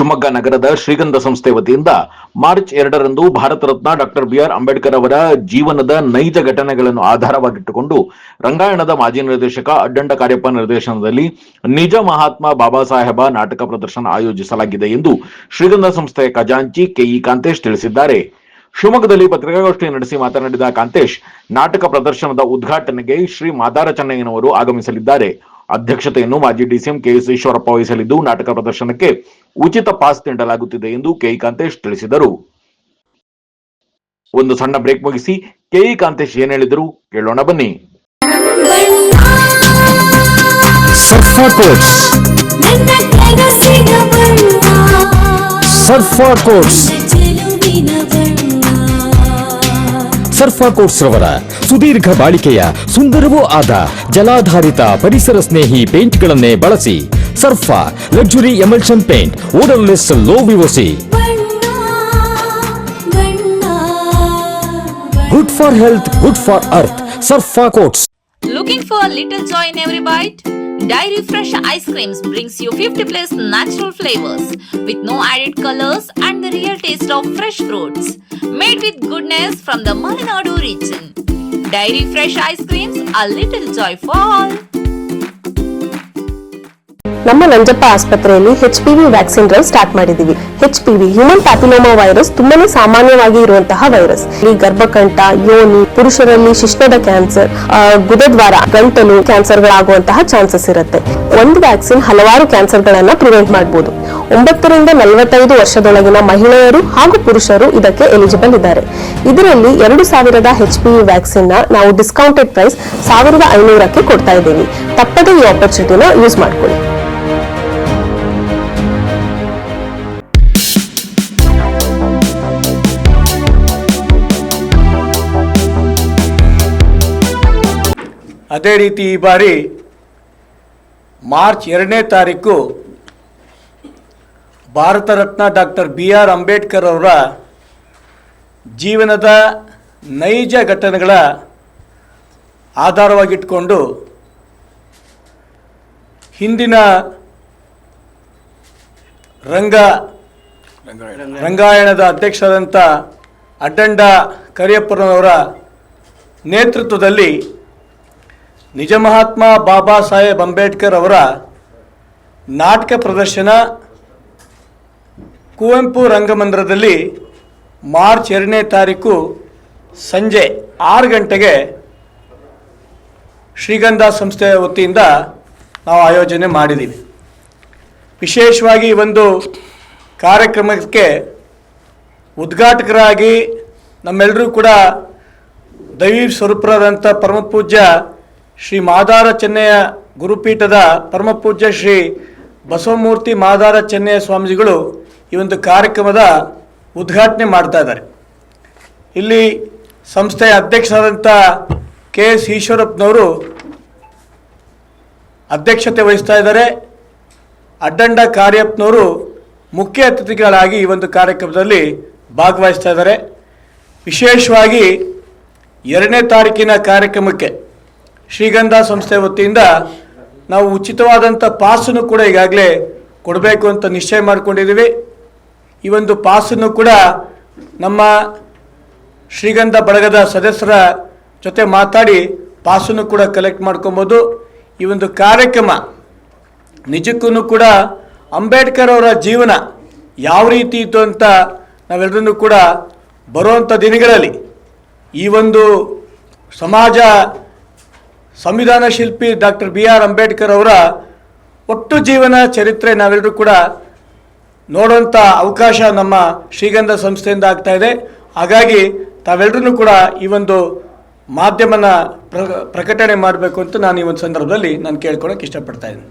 ಶಿವಮೊಗ್ಗ ನಗರದ ಶ್ರೀಗಂಧ ಸಂಸ್ಥೆ ವತಿಯಿಂದ March 2ರಂದು Bharat Ratna doctor B R Ambedkar ಅವರ ಜೀವನದ ನೈಜ ಘಟನೆಗಳನ್ನು ಆಧಾರವಾಗಿಟ್ಟುಕೊಂಡು ರಂಗಾಯಣದ ಮಾಜಿ ನಿರ್ದೇಶಕ ಅಡ್ಡಂಡ ಕಾರ್ಯಪ್ಪ ನಿರ್ದೇಶನದಲ್ಲಿ ನಿಜ ಮಹಾತ್ಮ ಬಾಬಾ ಸಾಹೇಬ ನಾಟಕ ಪ್ರದರ್ಶನ ಆಯೋಜಿಸಲಾಗಿದೆ ಎಂದು ಶ್ರೀಗಂಧ ಸಂಸ್ಥೆಯ ಖಜಾಂಚಿ ಕೆಇ ಕಾಂತೇಶ್ ತಿಳಿಸಿದ್ದಾರೆ. ಶಿವಮೊಗ್ಗದಲ್ಲಿ ಪತ್ರಿಕಾಗೋಷ್ಠಿ ನಡೆಸಿ ಮಾತನಾಡಿದ ಕಾಂತೇಶ್, ನಾಟಕ ಪ್ರದರ್ಶನದ ಉದ್ಘಾಟನೆಗೆ ಶ್ರೀ ಮಾದಾರ ಚೆನ್ನಯ್ಯನವರು ಆಗಮಿಸಲಿದ್ದಾರೆ. ಅಧ್ಯಕ್ಷತೆಯನ್ನು ಮಾಜಿ ಡಿಸಿಎಂ ಕೆಎಸ್ ಈಶ್ವರಪ್ಪ ವಹಿಸಲಿದ್ದು, ನಾಟಕ ಪ್ರದರ್ಶನಕ್ಕೆ ಉಚಿತ ಪಾಸ್ ನೀಡಲಾಗುತ್ತಿದೆ ಎಂದು ಕೆಇ ಕಾಂತೇಶ್ ತಿಳಿಸಿದರು. ಒಂದು ಸಣ್ಣ ಬ್ರೇಕ್ ಮುಗಿಸಿ ಕೆಇ ಕಾಂತೇಶ್ ಏನ್ ಹೇಳಿದರು ಕೇಳೋಣ ಬನ್ನಿ. ಸರ್ಫಾ ಕೋಟ್ಸ್ ರವರ ಸುದೀರ್ಘ ಬಾಳಿಕೆಯ ಸುಂದರವೂ ಆದ ಜಲಾಧಾರಿತ ಪರಿಸರ ಸ್ನೇಹಿ ಪೇಂಟ್ಗಳನ್ನೇ ಬಳಸಿ. Surfa luxury emulsion paint, odourless, low VOC, good for health, good for earth. Surfa coats. Looking for a little joy in every bite? Dairy Fresh Ice Creams brings you 50+ natural flavors with no added colors and the real taste of fresh fruits. Made with goodness from the Malenadu region. Dairy Fresh Ice Creams, a little joy for all. ನಮ್ಮ ನಂಜಪ್ಪ ಆಸ್ಪತ್ರೆಯಲ್ಲಿ HPV vaccine drive start ಮಾಡಿದೀವಿ. HPV human papilloma virus ತುಂಬಾನೇ ಸಾಮಾನ್ಯವಾಗಿ ಇರುವಂತಹ virus. ಈ ಗರ್ಭಕಂಠ, ಯೋನಿ, ಪುರುಷರಲ್ಲಿ ಶಿಶ್ನದ cancer, ಗುದದ್ವಾರ, ಗಂಟಲು ಕ್ಯಾನ್ಸರ್ಗಳಾಗುವಂತಹ ಚಾನ್ಸಸ್ ಇರುತ್ತೆ. ಒಂದು ವ್ಯಾಕ್ಸಿನ್ ಹಲವಾರು ಕ್ಯಾನ್ಸರ್ಗಳನ್ನ ಪ್ರಿವೆಂಟ್ ಮಾಡಬಹುದು. 9 ರಿಂದ 45 ವರ್ಷದೊಳಗಿನ ಮಹಿಳೆಯರು ಹಾಗೂ ಪುರುಷರು ಇದಕ್ಕೆ ಎಲಿಜಿಬಲ್ ಇದ್ದಾರೆ. ಇದರಲ್ಲಿ 2000 HPV ವ್ಯಾಕ್ಸಿನ್ ನಾವು ಡಿಸ್ಕೌಂಟೆಡ್ ಪ್ರೈಸ್ 1500ಕ್ಕೆ ಕೊಡ್ತಾ ಇದ್ದೀವಿ. ತಪ್ಪದೇ ಈ ಆಪರ್ಚುನಿಟಿನ ಯೂಸ್ ಮಾಡ್ಕೊಳ್ಳಿ. ಅದೇ ರೀತಿ ಈ ಬಾರಿ ಮಾರ್ಚ್ 2ನೇ ತಾರೀಕು ಭಾರತ ರತ್ನ ಡಾಕ್ಟರ್ BR ಅಂಬೇಡ್ಕರ್ ಅವರ ಜೀವನದ ನೈಜ ಘಟನೆಗಳ ಆಧಾರವಾಗಿಟ್ಟುಕೊಂಡು ಹಿಂದಿನ ರಂಗಾಯಣದ ಅಧ್ಯಕ್ಷರಾದಂಥ ಅಡ್ಡಂಡ ಕರಿಯಪ್ಪನವರ ನೇತೃತ್ವದಲ್ಲಿ ನಿಜ ಮಹಾತ್ಮ ಬಾಬಾ ಸಾಹೇಬ್ ಅಂಬೇಡ್ಕರ್ ಅವರ ನಾಟಕ ಪ್ರದರ್ಶನ ಕುವೆಂಪು ರಂಗಮಂದಿರದಲ್ಲಿ ಮಾರ್ಚ್ 2ನೇ ತಾರೀಕು ಸಂಜೆ 6 ಗಂಟೆಗೆ ಶ್ರೀಗಂಧ ಸಂಸ್ಥೆಯ ವತಿಯಿಂದ ನಾವು ಆಯೋಜನೆ ಮಾಡಿದ್ದೀವಿ. ವಿಶೇಷವಾಗಿ ಒಂದು ಕಾರ್ಯಕ್ರಮಕ್ಕೆ ಉದ್ಘಾಟಕರಾಗಿ ನಮ್ಮೆಲ್ಲರೂ ಕೂಡ ದೈವಿ ಸ್ವರೂಪರಾದಂಥ ಪರಮಪೂಜ್ಯ ಶ್ರೀ ಮಾದಾರ ಚೆನ್ನಯ್ಯ ಗುರುಪೀಠದ ಪರಮಪೂಜ್ಯ ಶ್ರೀ ಬಸವಮೂರ್ತಿ ಮಾದಾರ ಚೆನ್ನಯ್ಯ ಸ್ವಾಮೀಜಿಗಳು ಈ ಒಂದು ಕಾರ್ಯಕ್ರಮದ ಉದ್ಘಾಟನೆ ಮಾಡ್ತಾ ಇದ್ದಾರೆ. ಇಲ್ಲಿ ಸಂಸ್ಥೆಯ ಅಧ್ಯಕ್ಷರಾದಂಥ ಕೆಎಸ್ ಈಶ್ವರಪ್ಪನವರು ಅಧ್ಯಕ್ಷತೆ ವಹಿಸ್ತಾ ಇದ್ದಾರೆ. ಅಡ್ಡಂಡ ಕಾರ್ಯಪ್ಪನವರು ಮುಖ್ಯ ಅತಿಥಿಗಳಾಗಿ ಈ ಒಂದು ಕಾರ್ಯಕ್ರಮದಲ್ಲಿ ಭಾಗವಹಿಸ್ತಾ ಇದ್ದಾರೆ. ವಿಶೇಷವಾಗಿ 2ನೇ ತಾರೀಕಿನ ಕಾರ್ಯಕ್ರಮಕ್ಕೆ ಶ್ರೀಗಂಧ ಸಂಸ್ಥೆ ವತಿಯಿಂದ ನಾವು ಉಚಿತವಾದಂಥ ಪಾಸನ್ನು ಕೂಡ ಈಗಾಗಲೇ ಕೊಡಬೇಕು ಅಂತ ನಿಶ್ಚಯ ಮಾಡಿಕೊಂಡಿದ್ದೀವಿ. ಈ ಒಂದು ಪಾಸನ್ನು ಕೂಡ ನಮ್ಮ ಶ್ರೀಗಂಧ ಬಳಗದ ಸದಸ್ಯರ ಜೊತೆ ಮಾತಾಡಿ ಪಾಸನ್ನು ಕೂಡ ಕಲೆಕ್ಟ್ ಮಾಡ್ಕೊಬೋದು. ಈ ಒಂದು ಕಾರ್ಯಕ್ರಮ ನಿಜಕ್ಕೂ ಕೂಡ ಅಂಬೇಡ್ಕರ್ ಅವರ ಜೀವನ ಯಾವ ರೀತಿ ಇತ್ತು ಅಂತ ನಾವೆಲ್ಲರನ್ನೂ ಕೂಡ ಬರುವಂಥ ದಿನಗಳಲ್ಲಿ ಈ ಒಂದು ಸಂವಿಧಾನ ಶಿಲ್ಪಿ ಡಾಕ್ಟರ್ BR ಅಂಬೇಡ್ಕರ್ ಅವರ ಒಟ್ಟು ಜೀವನ ಚರಿತ್ರೆ ನಾವೆಲ್ಲರೂ ಕೂಡ ನೋಡುವಂಥ ಅವಕಾಶ ನಮ್ಮ ಶ್ರೀಗಂಧ ಸಂಸ್ಥೆಯಿಂದ ಆಗ್ತಾ ಇದೆ. ಹಾಗಾಗಿ ತಾವೆಲ್ಲರೂ ಕೂಡ ಈ ಒಂದು ಮಾಧ್ಯಮನ ಪ್ರಕಟಣೆ ಮಾಡಬೇಕು ಅಂತ ನಾನು ಈ ಒಂದು ಸಂದರ್ಭದಲ್ಲಿ ನಾನು ಕೇಳ್ಕೊಳಕ್ಕೆ ಇಷ್ಟಪಡ್ತಾ ಇದ್ದೀನಿ.